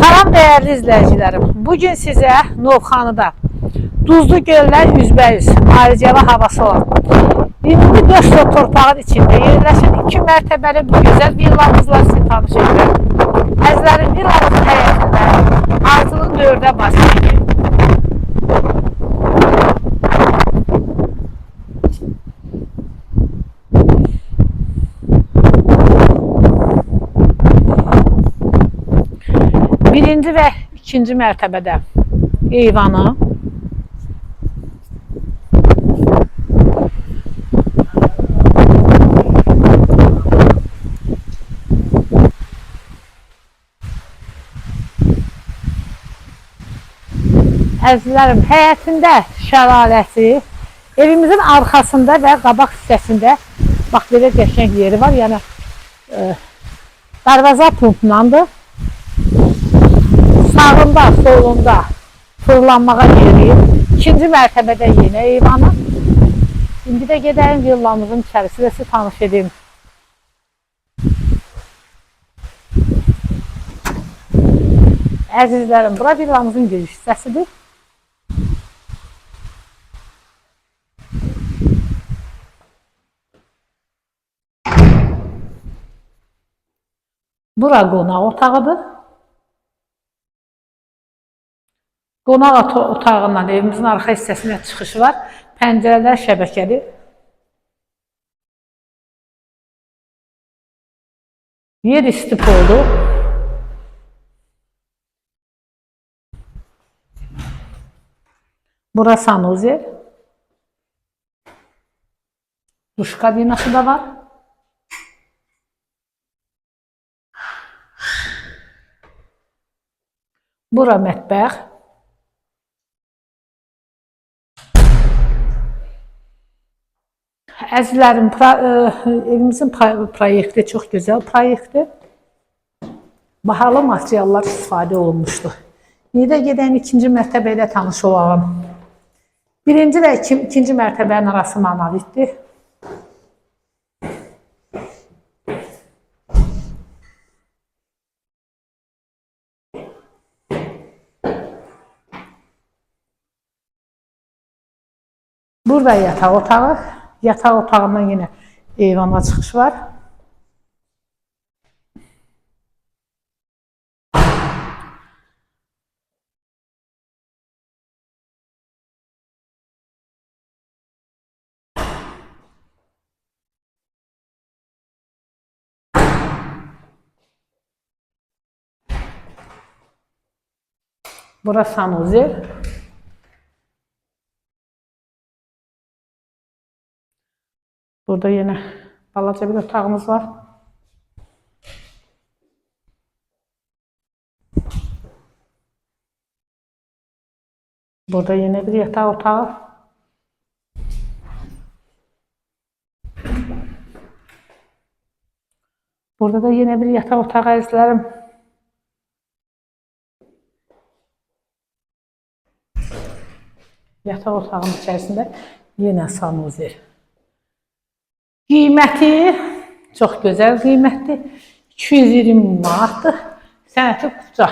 Salam değerli izləyicilərim. Bugün sizə Novxanıda Duzlu Göllər üzbəüz ayrıcalı havası olan 24 sot torpağın içində yerləşən 2 mərtəbəli bu gözəl villamızla sizi tanış edirəm. Əzlərin villamızın həyətində artılıq 4-ə başlayır. Birinci və ikinci mərtəbədə eyvanı, əzizlərim, həyətində şəlaləsi, evimizin arxasında və qabaq hissəsində bax belə qəşəng yeri var, yəni darvaza punktlandır. Sağında, solunda fırlanmağa yeri, ikinci mərtəbədə yenə eyvanı. İndi də gedəyim villamızın içərisində sizi tanış edeyim. Əzizlərim, bura villamızın giriş hissəsidir. Bura qonaq otağıdır. Qonaq otağından evimizin arxa hissəsində çıxışı var. Pəncərələr şəbəkəli. Yer istif oldu. Bura sanuzel. Duş kabinası da var. Bura mətbəx. Əzizlərim, evimizin proyekti çox gözəl proyektdir. Bahalı materiallar istifadə olunmuşdur. Niyə gedəyim ikinci mərtəbə ilə tanış olalım. Birinci və ikinci mərtəbənin arası monolitdir. Burada yataq otağı. Yataq otağından yine eyvana çıxış var. Burası sanuzel. Burada yine balaca bir otağımız var. Burada yine bir yataq otağı. Burada da yine bir yataq otağı əzizlərim. Yataq otağının içərisində yine sanuzel. Qiyməti çox gözəl qiymətdir. 220 manatdır. Sənəti qubca.